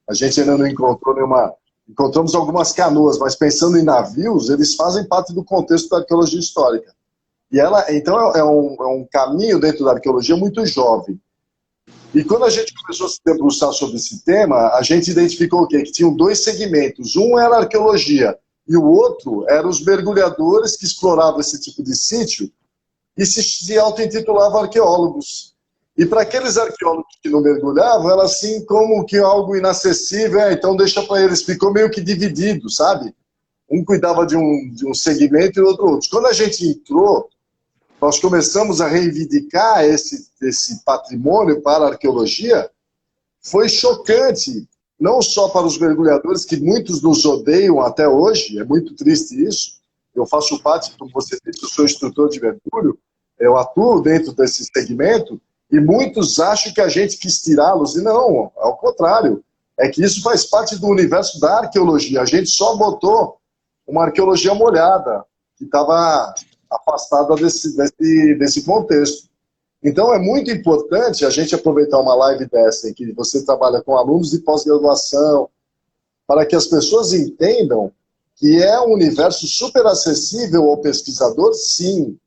A gente ainda não encontrou nenhuma... Encontramos algumas canoas, mas pensando em navios, eles fazem parte do contexto da arqueologia histórica. E então, é um caminho dentro da arqueologia muito jovem. E quando a gente começou a se debruçar sobre esse tema, a gente identificou o quê? Que tinham dois segmentos. Um era a arqueologia e o outro eram os mergulhadores que exploravam esse tipo de sítio e se auto-intitulavam arqueólogos. E para aqueles arqueólogos que não mergulhavam, era assim como que algo inacessível, então deixa para eles. Ficou meio que dividido, sabe? Um cuidava de um segmento e o outro. Quando a gente entrou, nós começamos a reivindicar esse patrimônio para a arqueologia, foi chocante, não só para os mergulhadores, que muitos nos odeiam até hoje, é muito triste isso. Eu faço parte, como você disse, eu sou instrutor de mergulho, eu atuo dentro desse segmento, e muitos acham que a gente quis tirá-los, e não, ao contrário, é que isso faz parte do universo da arqueologia, a gente só botou uma arqueologia molhada, que estava afastada desse contexto. Então, é muito importante a gente aproveitar uma live dessa, em que você trabalha com alunos de pós-graduação, para que as pessoas entendam que é um universo super acessível ao pesquisador, sim.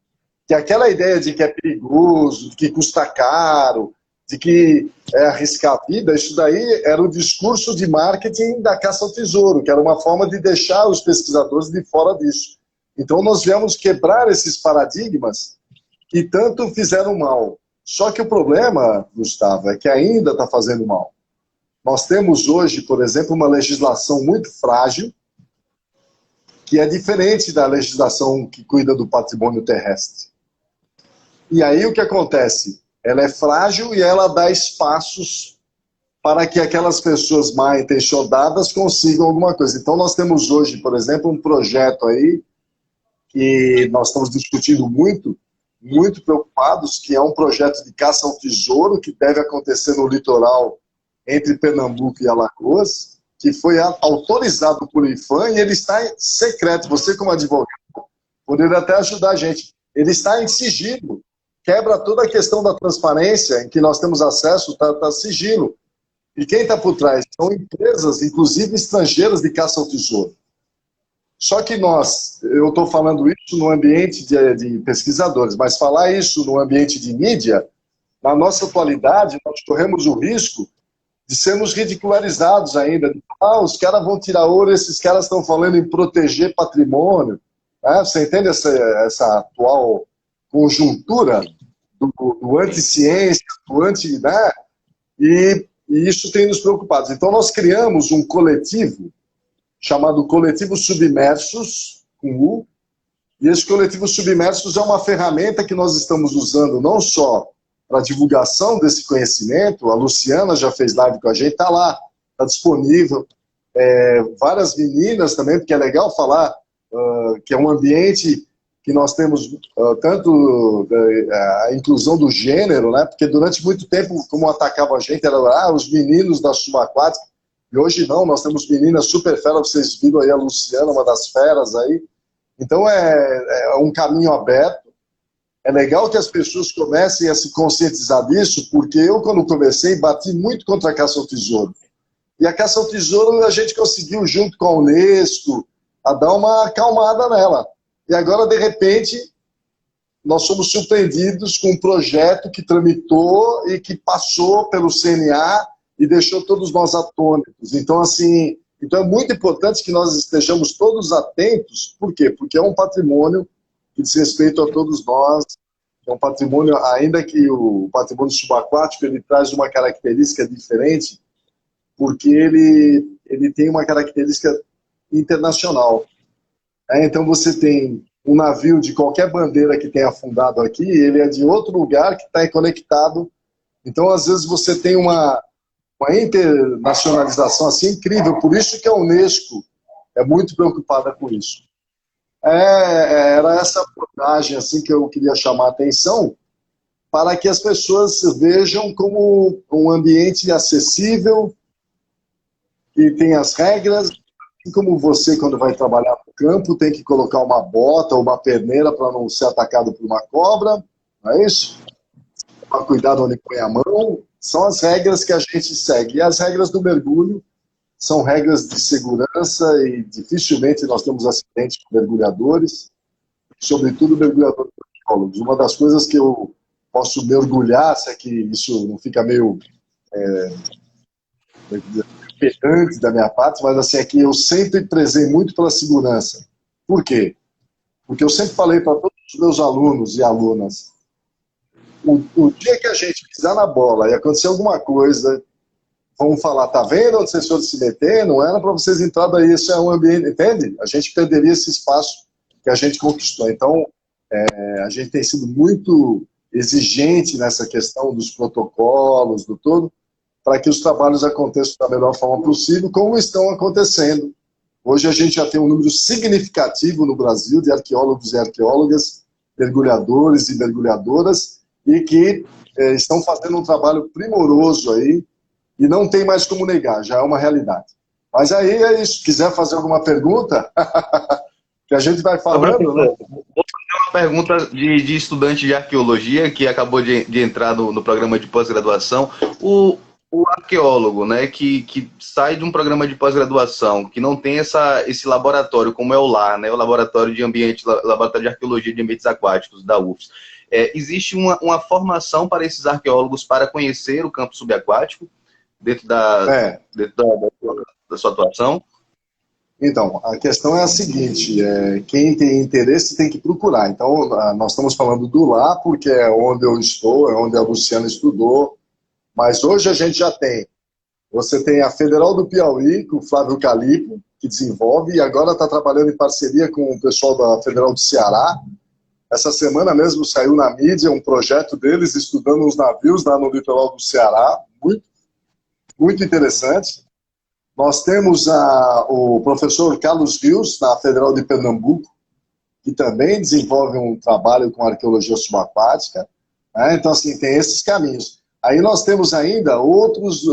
Que aquela ideia de que é perigoso, de que custa caro, de que é arriscar a vida, isso daí era o discurso de marketing da caça ao tesouro, que era uma forma de deixar os pesquisadores de fora disso. Então, nós viemos quebrar esses paradigmas que tanto fizeram mal. Só que o problema, Gustavo, é que ainda está fazendo mal. Nós temos hoje, por exemplo, uma legislação muito frágil, que é diferente da legislação que cuida do patrimônio terrestre. E aí o que acontece? Ela é frágil e ela dá espaços para que aquelas pessoas mal intencionadas consigam alguma coisa. Então nós temos hoje, por exemplo, um projeto aí que nós estamos discutindo muito preocupados, que é um projeto de caça ao tesouro que deve acontecer no litoral entre Pernambuco e Alagoas, que foi autorizado por IFAM e ele está em secreto. Você, como advogado, poderia até ajudar a gente. Ele está em sigilo. Quebra toda a questão da transparência, em que nós temos acesso, está sigilo. E quem está por trás? São empresas, inclusive estrangeiras, de caça ao tesouro. Só que eu estou falando isso no ambiente de pesquisadores, mas falar isso no ambiente de mídia, na nossa atualidade, nós corremos o risco de sermos ridicularizados ainda. Os caras vão tirar ouro, esses caras estão falando em proteger patrimônio. Né? Você entende essa atual conjuntura do anti-ciência, do anti... Né? E isso tem nos preocupado. Então nós criamos um coletivo chamado Coletivo Submersos, com U, e esse Coletivo Submersos é uma ferramenta que nós estamos usando não só para divulgação desse conhecimento, a Luciana já fez live com a gente, está lá, está disponível, várias meninas também, porque é legal falar que é um ambiente que nós temos tanto a inclusão do gênero, né? Porque durante muito tempo, como atacava a gente, era os meninos da subaquática, e hoje não, nós temos meninas super feras, vocês viram aí a Luciana, uma das feras aí. Então é um caminho aberto. É legal que as pessoas comecem a se conscientizar disso, porque eu, quando comecei, bati muito contra a caça ao tesouro. E a caça ao tesouro a gente conseguiu, junto com a Unesco, a dar uma acalmada nela. E agora, de repente, nós somos surpreendidos com um projeto que tramitou e que passou pelo CNA e deixou todos nós atônitos. Então, assim, é muito importante que nós estejamos todos atentos. Por quê? Porque é um patrimônio que diz respeito a todos nós. É um patrimônio, ainda que o patrimônio subaquático ele traz uma característica diferente, porque ele tem uma característica internacional. Então você tem um navio de qualquer bandeira que tenha afundado aqui, ele é de outro lugar que está conectado. Então, às vezes, você tem uma internacionalização assim incrível. Por isso que a Unesco é muito preocupada com isso. Era essa abordagem assim, que eu queria chamar a atenção, para que as pessoas vejam como um ambiente acessível, que tem as regras, assim como você, quando vai trabalhar no campo, tem que colocar uma bota ou uma perneira para não ser atacado por uma cobra, não é isso? Tomar cuidado onde põe a mão, são as regras que a gente segue. E as regras do mergulho são regras de segurança e dificilmente nós temos acidentes com mergulhadores, sobretudo mergulhadores arqueólogos. Uma das coisas que eu posso mergulhar, se é que isso não fica meio pedante da minha parte, mas assim, é que eu sempre prezei muito pela segurança. Por quê? Porque eu sempre falei para todos os meus alunos e alunas, o dia que a gente pisar na bola e acontecer alguma coisa, vamos falar, tá vendo onde vocês foram se meter? Não era para vocês entrar daí, isso é um ambiente, entende? A gente perderia esse espaço que a gente conquistou. Então, a gente tem sido muito exigente nessa questão dos protocolos, do todo, para que os trabalhos aconteçam da melhor forma possível, como estão acontecendo. Hoje a gente já tem um número significativo no Brasil de arqueólogos e arqueólogas, mergulhadores e mergulhadoras, e que estão fazendo um trabalho primoroso aí, e não tem mais como negar, já é uma realidade. Mas aí é isso, quiser fazer alguma pergunta, que a gente vai falando, né? Uma pergunta de estudante de arqueologia que acabou de entrar no programa de pós-graduação. O arqueólogo, né, que sai de um programa de pós-graduação, que não tem esse laboratório, como é o LAR, né, o Laboratório de Arqueologia de Ambientes Aquáticos da UFS, existe uma formação para esses arqueólogos para conhecer o campo subaquático dentro da sua atuação? Então, a questão é a seguinte, quem tem interesse tem que procurar. Então, nós estamos falando do LAR, porque é onde eu estou, é onde a Luciana estudou, mas hoje a gente já tem. Você tem a Federal do Piauí, com o Flávio Calipo, que desenvolve, e agora está trabalhando em parceria com o pessoal da Federal do Ceará. Essa semana mesmo saiu na mídia um projeto deles estudando os navios lá no litoral do Ceará, muito, muito interessante. Nós temos o professor Carlos Rios, na Federal de Pernambuco, que também desenvolve um trabalho com arqueologia subaquática. Né? Então, assim, tem esses caminhos. Aí nós temos ainda outros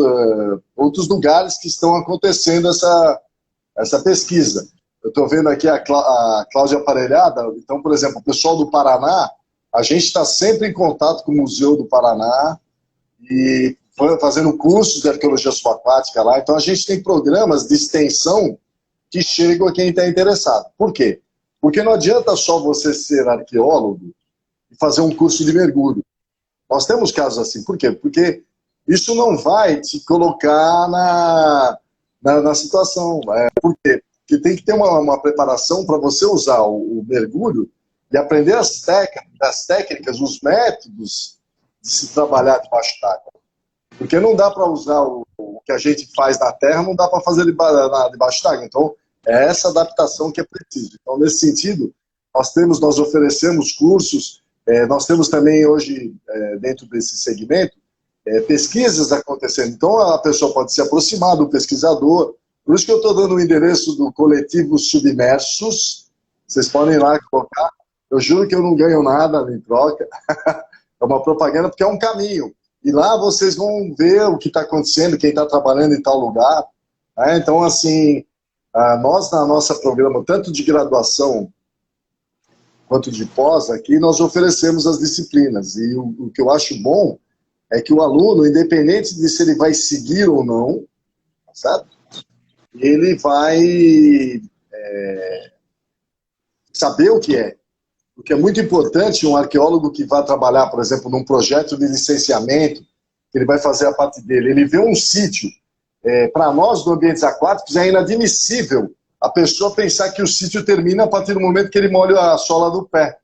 lugares que estão acontecendo essa pesquisa. Eu estou vendo aqui a Cláudia Aparelhada. Então, por exemplo, o pessoal do Paraná, a gente está sempre em contato com o Museu do Paraná e fazendo cursos de arqueologia subaquática lá. Então, a gente tem programas de extensão que chegam a quem está interessado. Por quê? Porque não adianta só você ser arqueólogo e fazer um curso de mergulho. Nós temos casos assim. Por quê? Porque isso não vai te colocar na situação. Por quê? Porque tem que ter uma preparação para você usar o mergulho e aprender as técnicas, os métodos de se trabalhar debaixo d'água. Porque não dá para usar o que a gente faz na terra, não dá para fazer debaixo d'água. Então, é essa adaptação que é preciso. Então, nesse sentido, nós oferecemos cursos. Nós temos também hoje, dentro desse segmento, pesquisas acontecendo. Então, a pessoa pode se aproximar do pesquisador. Por isso que eu estou dando o endereço do coletivo Submersos. Vocês podem ir lá colocar. Eu juro que eu não ganho nada em troca. É uma propaganda, porque é um caminho. E lá vocês vão ver o que está acontecendo, quem está trabalhando em tal lugar. Então, assim, nós, na nossa programa, tanto de graduação quanto de pós, aqui nós oferecemos as disciplinas. E o que eu acho bom é que o aluno, independente de se ele vai seguir ou não, certo? Ele vai saber o que é. Porque é muito importante um arqueólogo que vai trabalhar, por exemplo, num projeto de licenciamento, que ele vai fazer a parte dele, ele vê um sítio. Para nós, do Ambientes Aquáticos, é inadmissível a pessoa pensar que o sítio termina a partir do momento que ele molha a sola do pé.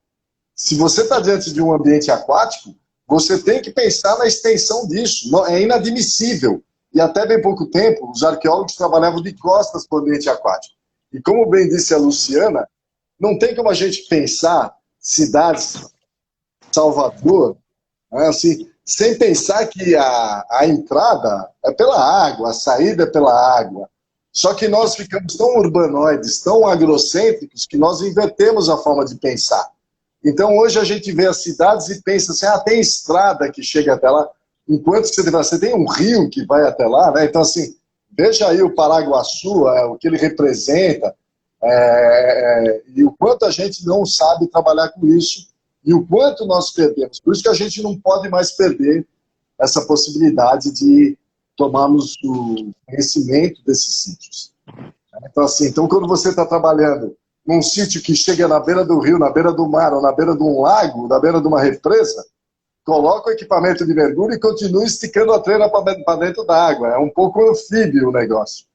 Se você está diante de um ambiente aquático, você tem que pensar na extensão disso. É inadmissível. E até bem pouco tempo, os arqueólogos trabalhavam de costas para o ambiente aquático. E como bem disse a Luciana, não tem como a gente pensar cidades, Salvador, assim, sem pensar que a entrada é pela água, a saída é pela água. Só que nós ficamos tão urbanoides, tão agrocêntricos, que nós invertemos a forma de pensar. Então hoje a gente vê as cidades e pensa assim, tem estrada que chega até lá, enquanto você tem um rio que vai até lá, né? Então assim, veja aí o Paraguaçu, o que ele representa, e o quanto a gente não sabe trabalhar com isso, e o quanto nós perdemos. Por isso que a gente não pode mais perder essa possibilidade de tomarmos o conhecimento desses sítios. Então, assim, quando você está trabalhando num sítio que chega na beira do rio, na beira do mar, ou na beira de um lago, na beira de uma represa, coloca o equipamento de mergulho e continua esticando a trena para dentro da água. É um pouco anfíbio o negócio.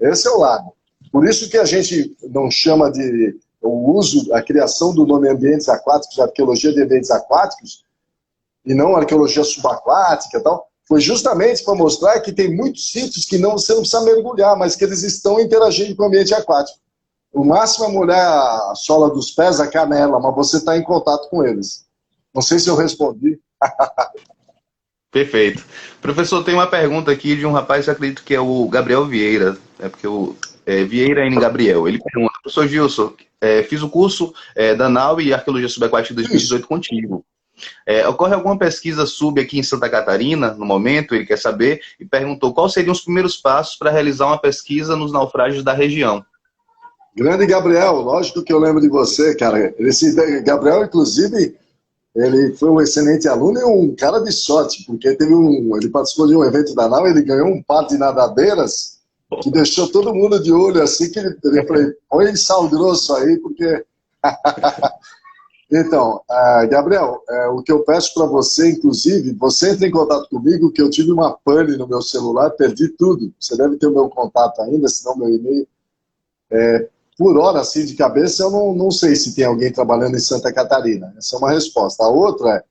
Esse é o lado. Por isso que a gente não chama de o uso, a criação do nome Ambientes Aquáticos, arqueologia de ambientes aquáticos, e não arqueologia subaquática e tal, foi justamente para mostrar que tem muitos sítios que você não precisa mergulhar, mas que eles estão interagindo com o ambiente aquático. O máximo é molhar a sola dos pés, a canela, mas você está em contato com eles. Não sei se eu respondi. Perfeito. Professor, tem uma pergunta aqui de um rapaz, eu acredito que é o Gabriel Vieira, porque Vieira N. Gabriel. Ele pergunta, professor Gilson, fiz o curso da NAU e Arqueologia Subaquática 2018 contigo. Ocorre alguma pesquisa sub aqui em Santa Catarina, no momento, ele quer saber, e perguntou quais seriam os primeiros passos para realizar uma pesquisa nos naufrágios da região. Grande Gabriel, lógico que eu lembro de você, cara. Esse Gabriel, inclusive, ele foi um excelente aluno e um cara de sorte, porque ele participou de um evento da NAU, ele ganhou um par de nadadeiras que deixou todo mundo de olho, assim, que ele falou, põe sal grosso aí, porque... Então, Gabriel, o que eu peço para você, inclusive, você entra em contato comigo, que eu tive uma pane no meu celular, perdi tudo. Você deve ter o meu contato ainda, senão meu e-mail. Por hora, assim, de cabeça, eu não sei se tem alguém trabalhando em Santa Catarina. Essa é uma resposta. A outra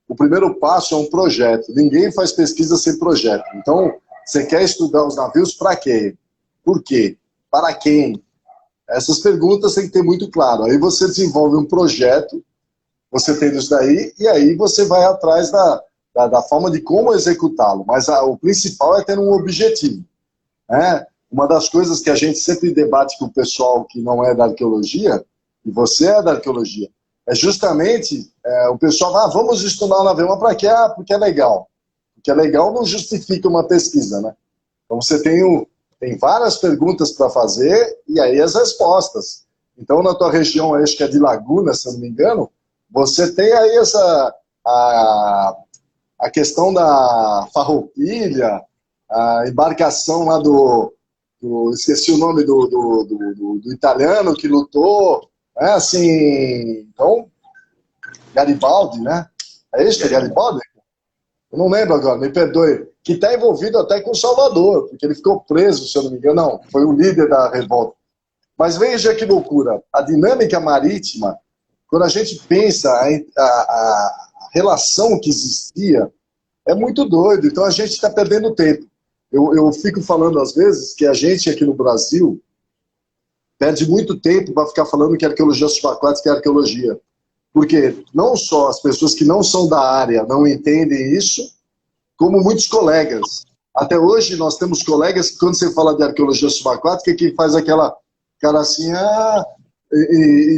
o primeiro passo é um projeto. Ninguém faz pesquisa sem projeto. Então, você quer estudar os navios para quê? Por quê? Para quem? Essas perguntas tem que ter muito claro. Aí você desenvolve um projeto, você tem isso daí, e aí você vai atrás da forma de como executá-lo. Mas o principal é ter um objetivo. Né? Uma das coisas que a gente sempre debate com o pessoal que não é da arqueologia, e você é da arqueologia, é justamente o pessoal, vamos estudar o navio, mas para quê? Porque é legal. Porque é legal não justifica uma pesquisa, né? Então você tem várias perguntas para fazer, e aí as respostas. Então na tua região, acho que é de Laguna, se eu não me engano, você tem aí a questão da farroupilha, a embarcação lá esqueci o nome do italiano que lutou, né? Assim, então, Garibaldi, né? É isso, Garibaldi? Eu não lembro agora, me perdoe. Que está envolvido até com Salvador, porque ele ficou preso, se eu não me engano. Não, foi o líder da revolta. Mas veja que loucura. A dinâmica marítima, quando a gente pensa a relação que existia, é muito doido. Então a gente está perdendo tempo. Eu fico falando às vezes que a gente aqui no Brasil perde muito tempo para ficar falando que arqueologia subaquática é arqueologia. Porque não só as pessoas que não são da área não entendem isso, como muitos colegas. Até hoje nós temos colegas que quando você fala de arqueologia subaquática, que faz aquela cara assim,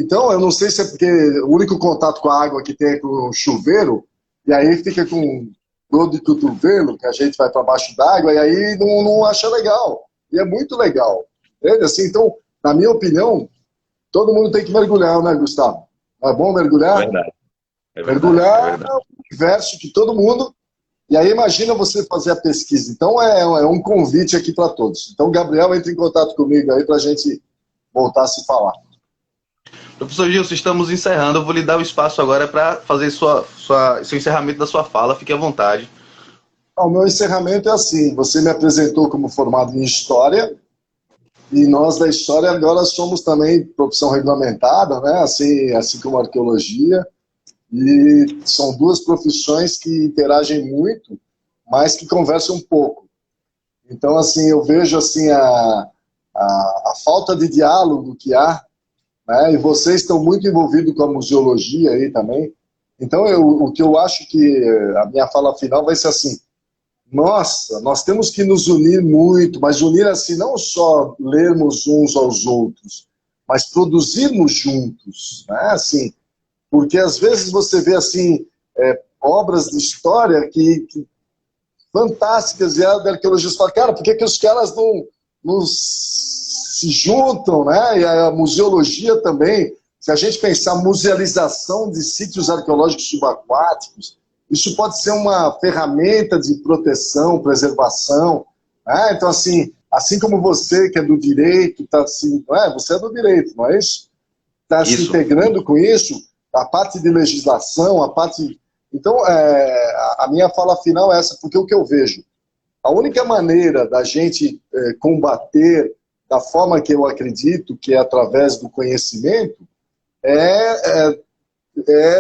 então eu não sei se é porque o único contato com a água que tem é com o chuveiro, e aí fica com dor de cotovelo, que a gente vai para baixo d'água, e aí não acha legal. E é muito legal. Entende? Assim, então, na minha opinião, todo mundo tem que mergulhar, né, Gustavo? Não é bom mergulhar? É verdade. Mergulhar é o universo que todo mundo... E aí imagina você fazer a pesquisa. Então é um convite aqui para todos. Então, Gabriel, entre em contato comigo aí para a gente voltar a se falar. Professor Gilson, estamos encerrando. Eu vou lhe dar o espaço agora para fazer seu encerramento da sua fala. Fique à vontade. O meu encerramento é assim. Você me apresentou como formado em História. E nós da História agora somos também profissão regulamentada, né? assim como a Arqueologia. E são duas profissões que interagem muito, mas que conversam um pouco. Então, assim, eu vejo assim, a falta de diálogo que há, né? E vocês estão muito envolvidos com a museologia aí também. Então, o que eu acho que a minha fala final vai ser assim, nossa, nós temos que nos unir muito, mas unir assim, não só lermos uns aos outros, mas produzirmos juntos, né? Assim, porque às vezes você vê assim obras de história que fantásticas, e a arqueologista fala, cara, por que os caras não se juntam, né? E a museologia também, se a gente pensar musealização de sítios arqueológicos subaquáticos, isso pode ser uma ferramenta de proteção, preservação, né? Então assim como você que é do direito, tá assim, você é do direito, não é isso? Está se integrando com isso, a parte de legislação, a parte... Então, a minha fala final é essa, porque o que eu vejo, a única maneira da gente combater da forma que eu acredito, que é através do conhecimento, é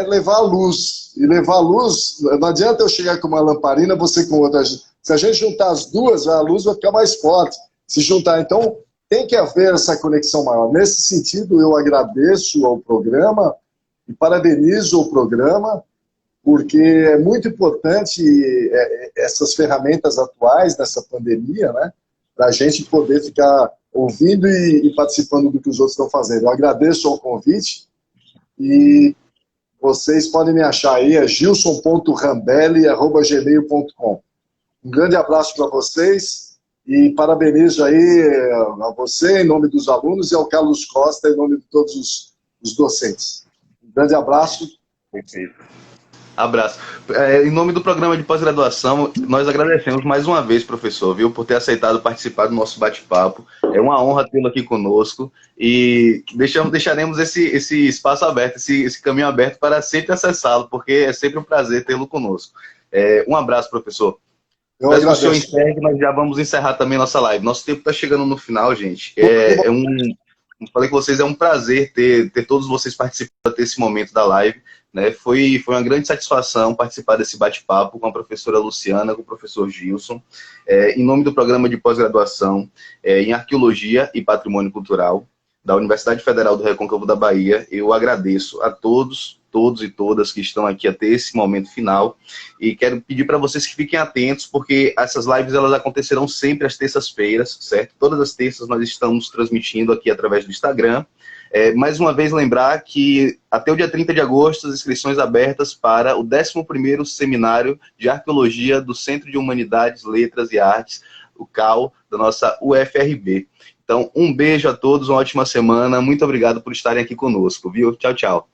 levar a luz. E levar a luz, não adianta eu chegar com uma lamparina, você com outra. Se a gente juntar as duas, a luz vai ficar mais forte. Se juntar, então, tem que haver essa conexão maior. Nesse sentido, eu agradeço ao programa, e parabenizo o programa, porque é muito importante essas ferramentas atuais dessa pandemia, né, para a gente poder ficar ouvindo e participando do que os outros estão fazendo. Eu agradeço ao convite e vocês podem me achar aí, é gilson.rambelli@gmail.com. Um grande abraço para vocês E parabenizo aí a você, em nome dos alunos, e ao Carlos Costa, em nome de todos os docentes. Um grande abraço. Perfeito. Abraço. Em nome do programa de pós-graduação, nós agradecemos mais uma vez, professor, viu, por ter aceitado participar do nosso bate-papo. É uma honra tê-lo aqui conosco e deixaremos esse espaço aberto, esse caminho aberto para sempre acessá-lo, porque é sempre um prazer tê-lo conosco. Um abraço, professor. Eu Peço que o senhor agradeço. encerre, mas já vamos encerrar também nossa live. Nosso tempo está chegando no final, gente. Como falei com vocês, é um prazer ter todos vocês participando desse momento da live. Né? Foi uma grande satisfação participar desse bate-papo com a professora Luciana, com o professor Gilson, em nome do programa de pós-graduação em Arqueologia e Patrimônio Cultural da Universidade Federal do Recôncavo da Bahia. Eu agradeço a todos e todas que estão aqui até esse momento final, e quero pedir para vocês que fiquem atentos, porque essas lives elas acontecerão sempre às terças-feiras, certo? Todas as terças nós estamos transmitindo aqui através do Instagram. Mais uma vez lembrar que até o dia 30 de agosto as inscrições abertas para o 11º Seminário de Arqueologia do Centro de Humanidades, Letras e Artes, o CAL, da nossa UFRB. Então, um beijo a todos, uma ótima semana, muito obrigado por estarem aqui conosco, viu? Tchau, tchau.